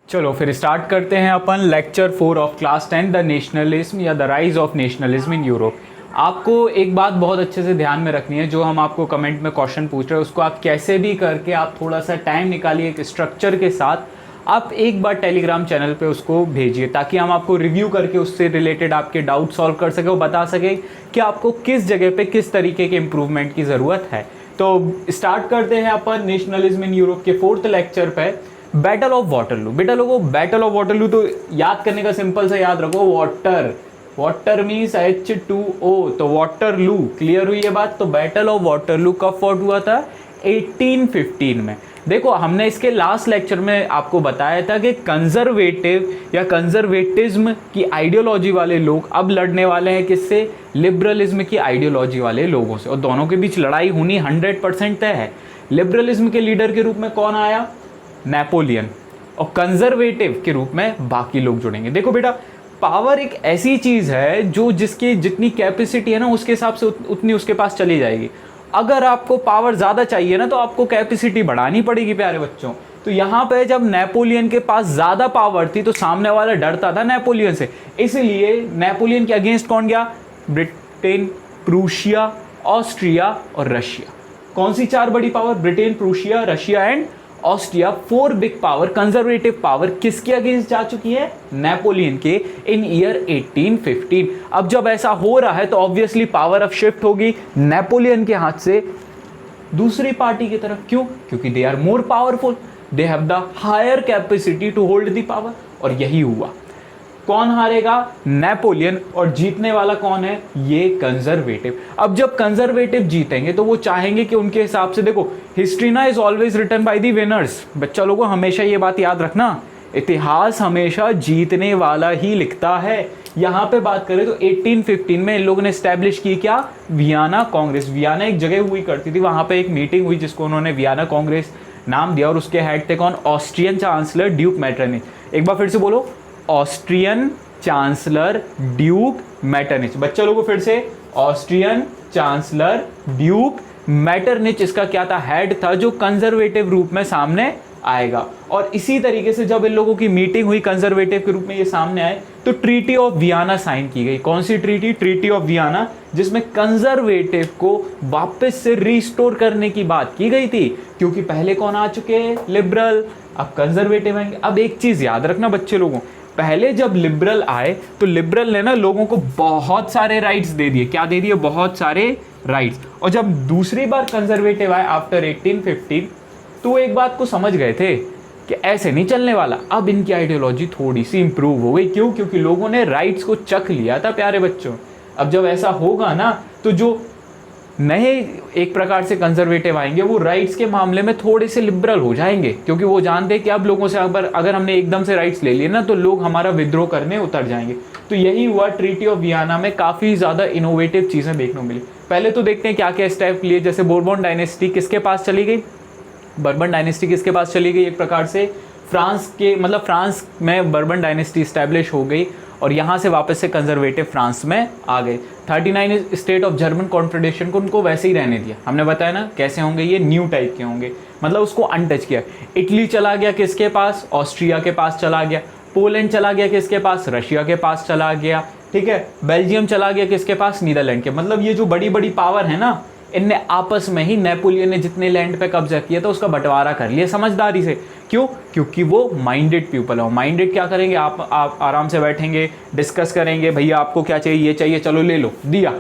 चलो फिर स्टार्ट करते हैं अपन lecture 4 of class 10 the nationalism या the rise of nationalism in Europe. आपको एक बात बहुत अच्छे से ध्यान में रखनी है, जो हम आपको कमेंट में क्वेश्चन पूछ रहे हैं उसको आप कैसे भी करके आप थोड़ा सा टाइम निकालिए, एक स्ट्रक्चर के साथ आप एक बार टेलीग्राम चैनल पे उसको भेजिए, ताकि हम आपको रिव्यू करके उससे रिलेटेड आपके डाउट सॉल्व कर सके और बता सके कि आपको किस जगह पे किस तरीके के इम्प्रूवमेंट की ज़रूरत है। तो स्टार्ट करते हैं अपन नेशनलिज्म इन यूरोप के 4th लेक्चर पे, बैटल ऑफ वाटरलू। बेटा लोगों, बैटल ऑफ वाटरलू तो याद करने का सिंपल सा याद रखो, वाटर मीन्स H2O, तो वाटरलू। क्लियर हुई ये बात? तो बैटल ऑफ वाटरलू कब फॉट हुआ था? 1815 में। देखो हमने इसके लास्ट लेक्चर में आपको बताया था कि कंजर्वेटिव या कंजर्वेटिज्म की आइडियोलॉजी वाले लोग अब लड़ने वाले हैं किससे? लिबरलिज्म की आइडियोलॉजी वाले लोगों से, और दोनों के बीच लड़ाई होनी 100% तय है। लिबरलिज्म के लीडर के रूप में कौन आया? नेपोलियन। और कंजर्वेटिव के रूप में बाकी लोग जुड़ेंगे। देखो बेटा, पावर एक ऐसी चीज है जो जिसकी जितनी कैपेसिटी है ना उसके हिसाब से उतनी उसके पास चली जाएगी। अगर आपको पावर ज्यादा चाहिए ना तो आपको कैपेसिटी बढ़ानी पड़ेगी प्यारे बच्चों। तो यहाँ पे जब नेपोलियन के पास ज्यादा पावर थी तो सामने वाला डरता था नेपोलियन से, इसलिए नेपोलियन के अगेंस्ट कौन गया? ब्रिटेन, प्रूशिया, ऑस्ट्रिया और रशिया। कौन सी 4 बड़ी power? Britain, Prussia, Russia and Austria. 4 big power, conservative power किसके अगेंस्ट जा चुकी है? नेपोलियन के, इन ईयर 1815। अब जब ऐसा हो रहा है तो ऑब्वियसली पावर अब शिफ्ट होगी नेपोलियन के हाथ से दूसरी पार्टी की तरफ। क्यों? क्योंकि they are more powerful, they have the higher capacity to hold the power. और यही हुआ। कौन हारेगा? नेपोलियन। और जीतने वाला कौन है? ये कंजर्वेटिव। अब जब कंजर्वेटिव जीतेंगे तो वो चाहेंगे कि उनके हिसाब से, देखो हिस्ट्री ना is always written by the winners. बच्चा लोगों हमेशा ये बात याद रखना, इतिहास हमेशा जीतने वाला ही लिखता है। यहाँ पे बात करें तो 1815 में इन लोगों ने स्टैब्लिश की क्या? वियना कांग्रेस। वियना एक जगह हुई करती थी, वहां पे एक मीटिंग हुई जिसको उन्होंने वियना कांग्रेस नाम दिया, और उसके हेड थे कौन? Austrian chancellor duke Metternich. एक बार फिर से बोलो, ऑस्ट्रियन चांसलर ड्यूक मेटरनिच। बच्चा लोगों फिर से, ऑस्ट्रियन चांसलर ड्यूक मेटरनिच इसका क्या था? हेड था, जो कंजर्वेटिव रूप में सामने आएगा। और इसी तरीके से जब इन लोगों की मीटिंग हुई कंजर्वेटिव के रूप में ये सामने आए तो ट्रीटी ऑफ वियना साइन की गई। कौन सी ट्रीटी? ट्रीटी ऑफ वियना, जिसमें कंजर्वेटिव को वापस से रिस्टोर करने की बात की गई थी। क्योंकि पहले कौन आ चुके हैं? लिबरल, अब कंजर्वेटिव आएंगे। अब एक चीज याद रखना बच्चे लोगों, पहले जब लिबरल आए तो लिबरल ने ना लोगों को बहुत सारे राइट्स दे दिए। क्या दे दिए? बहुत सारे राइट्स। और जब दूसरी बार कंजर्वेटिव आए आफ्टर 1815 तो एक बात को समझ गए थे कि ऐसे नहीं चलने वाला। अब इनकी आइडियोलॉजी थोड़ी सी इंप्रूव हो गई। क्यों? क्योंकि लोगों ने राइट्स को चख लिया था प्यारे बच्चों। अब जब ऐसा होगा ना तो जो नए एक प्रकार से कंजर्वेटिव आएंगे वो राइट्स के मामले में थोड़े से लिबरल हो जाएंगे, क्योंकि वो जानते हैं कि अब लोगों से अगर हमने एकदम से राइट्स ले लिए ना तो लोग हमारा विद्रोह करने उतर जाएंगे। तो यही हुआ। ट्रीटी ऑफ वियना में काफ़ी ज़्यादा इनोवेटिव चीज़ें देखने को मिली। पहले तो देखते हैं क्या क्या स्टेप लिए। जैसे बोरबोन डायनेस्टी किसके पास चली गई? बर्बन डायनेस्टी किसके पास चली गई? एक प्रकार से फ्रांस के, मतलब फ्रांस में बर्बन डायनेस्टी स्टैब्लिश हो गई और यहाँ से वापस से कंजर्वेटिव फ्रांस में आ गए। 39 स्टेट ऑफ जर्मन कॉन्फेडरेशन को उनको वैसे ही रहने दिया। हमने बताया ना कैसे होंगे ये, न्यू टाइप के होंगे, मतलब उसको अनटच किया। इटली चला गया किसके पास? ऑस्ट्रिया के पास चला गया। पोलैंड चला गया किसके पास? रशिया के पास चला गया। ठीक है, बेल्जियम चला गया किसके पास? नीदरलैंड के। मतलब ये जो बड़ी बड़ी पावर है ना, इनने आपस में ही, नेपोलियन ने जितने लैंड पे कब्जा किया था उसका बंटवारा कर लिया समझदारी से। क्यों? क्योंकि वो माइंडेड पीपल है। माइंडेड क्या करेंगे? आप आराम से बैठेंगे, डिस्कस करेंगे, भैया आपको क्या चाहिए? ये चाहिए, चलो ले लो, दिया।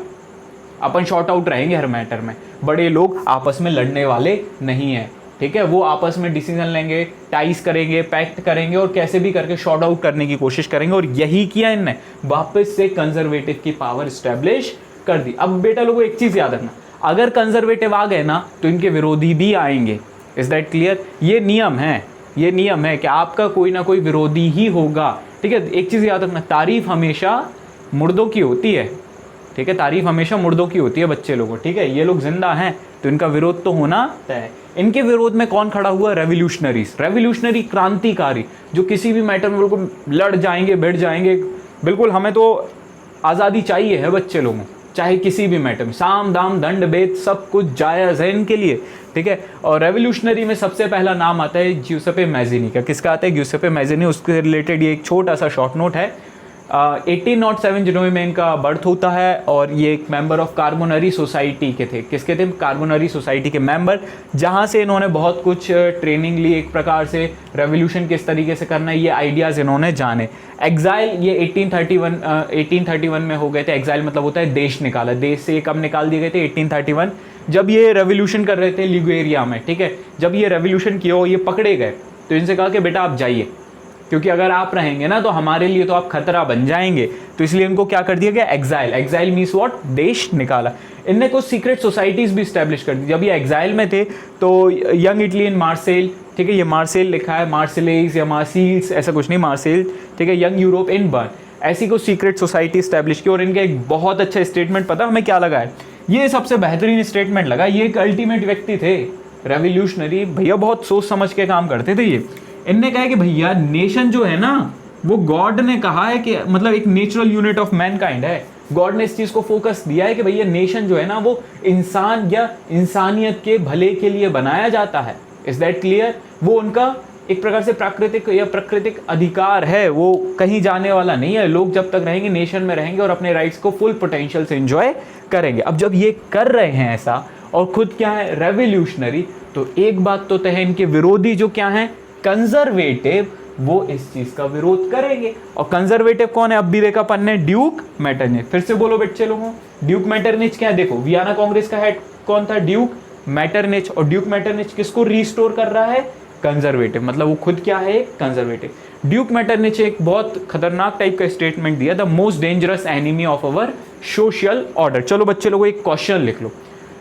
अपन शॉर्ट आउट रहेंगे हर मैटर में। बड़े लोग आपस में लड़ने वाले नहीं है। ठीक है, वो आपस में डिसीजन लेंगे, टाइस करेंगे, पैक्ट करेंगे और कैसे भी करके शॉर्ट आउट करने की कोशिश करेंगे। और यही किया इनने, वापस से कंजर्वेटिव की पावर स्टैब्लिश कर दी। अब बेटा लोगों एक चीज याद रखना, अगर कंजर्वेटिव आ गए ना तो इनके विरोधी भी आएंगे। Is that clear? ये नियम है, ये नियम है कि आपका कोई ना कोई विरोधी ही होगा। ठीक है, एक चीज याद रखना, तारीफ हमेशा मुर्दों की होती है। ठीक है, तारीफ हमेशा मुर्दों की होती है बच्चे लोगों। ठीक है, ये लोग जिंदा हैं तो इनका विरोध तो होना तय है। इनके विरोध में कौन खड़ा हुआ? रेवोल्यूशनरीज, रेवोल्यूशनरी क्रांतिकारी, जो किसी भी मैटर में बिल्कुल लड़ जाएंगे, भिड़ जाएंगे। बिल्कुल हमें तो आज़ादी चाहिए है बच्चे लोगों, चाहे किसी भी मैटर में, साम दाम दंड भेद सब कुछ जायज़ है इनके लिए, ठीक है। और रेवोल्यूशनरी में सबसे पहला नाम आता है ज्यूसेपे मैज़िनी का। किसका आता है? Giuseppe Mazzini. उसके रिलेटेड ये एक छोटा सा शॉर्ट नोट है। 1807 जनवरी में इनका बर्थ होता है और ये एक मेंबर ऑफ कार्बोनरी सोसाइटी के थे। किसके थे? कार्बोनरी सोसाइटी के मेंबर, जहाँ से इन्होंने बहुत कुछ ट्रेनिंग ली, एक प्रकार से रेवोल्यूशन किस तरीके से करना है ये आइडियाज़ इन्होंने जाने। एग्जाइल ये 1831 में हो गए थे। एग्जाइल मतलब होता है देश निकाला। देश से ये कब निकाल दिए गए थे? 1831, जब ये रेवोल्यूशन कर रहे थे लिगुएरिया में, ठीक है। जब ये रेवोल्यूशन किया और ये पकड़े गए तो इनसे कहा कि बेटा आप जाइए, क्योंकि अगर आप रहेंगे ना तो हमारे लिए तो आप खतरा बन जाएंगे। तो इसलिए इनको क्या कर दिया गया? एग्जाइल। Exile means what? देश निकाला। इनने कुछ सीक्रेट सोसाइटीज़ भी स्टैब्लिश कर दी। जब ये एग्जाइल में थे तो यंग इटली इन मार्सेल, ठीक है, ये मार्सेल लिखा है, मार्सेलेस या मार्सील्स ऐसा कुछ नहीं, मार्सेल, ठीक है। यंग यूरोप इन बर्न, ऐसी कुछ सीक्रेट सोसाइटी स्टैब्लिश की। और इनका एक बहुत अच्छा स्टेटमेंट पता हमें क्या लगा है? ये सबसे बेहतरीन स्टेटमेंट लगा। ये एक अल्टीमेट व्यक्ति थे, रेवोल्यूशनरी भैया, बहुत सोच समझ के काम करते थे ये। इनने कहा कि भैया नेशन जो है ना वो गॉड ने कहा है कि मतलब एक नेचुरल यूनिट ऑफ मैनकाइंड है। गॉड ने इस चीज को फोकस दिया है कि भैया नेशन जो है ना वो इंसान या इंसानियत के भले के लिए बनाया जाता है। Is that clear? वो उनका एक प्रकार से प्राकृतिक अधिकार है, वो कहीं जाने वाला नहीं है। लोग जब तक रहेंगे नेशन में रहेंगे और अपने राइट्स को फुल पोटेंशियल से एंजॉय करेंगे। अब जब ये कर रहे हैं ऐसा और खुद क्या है? रेवोल्यूशनरी, तो एक बात तो तय है, इनके विरोधी जो क्या है? कंजर्वेटिव, वो इस चीज का विरोध करेंगे। और कंजर्वेटिव कौन है? अब भी देखा अपन ने, ड्यूक मेटरनिच। फिर से बोलो बच्चे लोगों, ड्यूक मेटरनिच क्या है? देखो वियना कांग्रेस का हेड कौन था? ड्यूक मेटरनिच। और ड्यूक मेटरनिच किसको रिस्टोर कर रहा है? कंजर्वेटिव, मतलब वो खुद क्या है? कंजर्वेटिव। ड्यूक मेटरनिच एक बहुत खतरनाक टाइप का स्टेटमेंट दिया, the most dangerous enemy of our social order. चलो बच्चे लोगों एक क्वेश्चन लिख लो।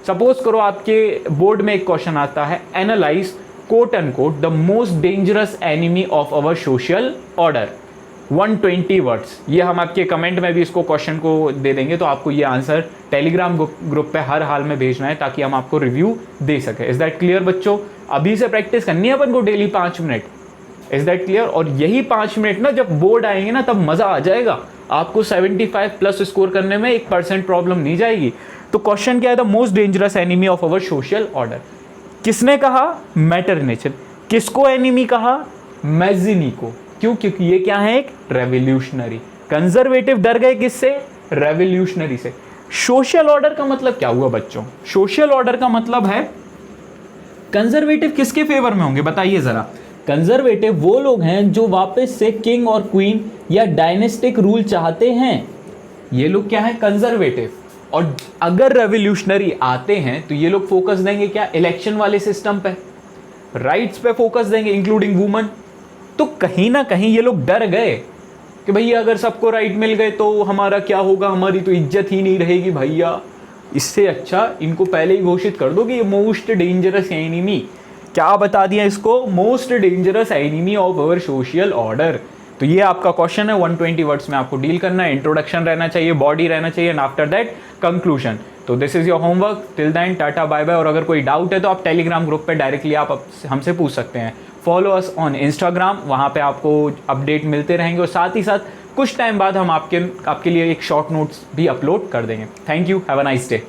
सपोज करो आपके बोर्ड में एक क्वेश्चन आता है, analyse quote unquote the most dangerous enemy of our social order, 120 words. ये हम आपके कमेंट में भी इसको क्वेश्चन को दे देंगे, तो आपको ये आंसर टेलीग्राम ग्रुप पे हर हाल में भेजना है ताकि हम आपको रिव्यू दे सके। इज दैट क्लियर बच्चों? अभी से प्रैक्टिस करनी है अपन को daily 5 minute. Is that clear? और यही 5 मिनट ना जब बोर्ड आएंगे ना तब मजा आ जाएगा आपको। 75 प्लस स्कोर करने में 1% प्रॉब्लम नहीं जाएगी। तो क्वेश्चन क्या है? The most dangerous enemy of our social order. किसने कहा? मेटरनिच। किसको एनिमी कहा? मैज़िनी को। क्यों? क्योंकि ये क्या है? एक रेवोल्यूशनरी। कंजर्वेटिव डर गए किससे? रेवोल्यूशनरी से। सोशल ऑर्डर का मतलब क्या हुआ बच्चों? सोशल ऑर्डर का मतलब है कंजर्वेटिव किसके फेवर में होंगे बताइए जरा। कंजर्वेटिव वो लोग हैं जो वापस से किंग और क्वीन या डायनेस्टिक रूल चाहते हैं। ये लोग क्या है? कंजर्वेटिव। और अगर रेवोल्यूशनरी आते हैं तो ये लोग फोकस देंगे क्या? इलेक्शन वाले सिस्टम पे, राइट्स पे फोकस देंगे इंक्लूडिंग वुमेन। तो कहीं ना कहीं ये लोग डर गए कि भैया अगर सबको राइट मिल गए तो हमारा क्या होगा, हमारी तो इज्जत ही नहीं रहेगी भैया। इससे अच्छा इनको पहले ही घोषित कर दो कि ये मोस्ट डेंजरस एनिमी, क्या बता दिया इसको? Most dangerous enemy of our social order. तो ये आपका क्वेश्चन है, 120 वर्ड्स में आपको डील करना है। इंट्रोडक्शन रहना चाहिए, बॉडी रहना चाहिए, एंड आफ्टर दैट कंक्लूजन। तो this is your homework. Till then tata bye bye. और अगर कोई डाउट है तो आप टेलीग्राम ग्रुप पे डायरेक्टली आप हमसे पूछ सकते हैं। फॉलो अस ऑन इंस्टाग्राम, वहाँ पे आपको अपडेट मिलते रहेंगे। और साथ ही साथ कुछ टाइम बाद हम आपके लिए एक शॉर्ट नोट्स भी अपलोड कर देंगे। Thank you, have a nice day.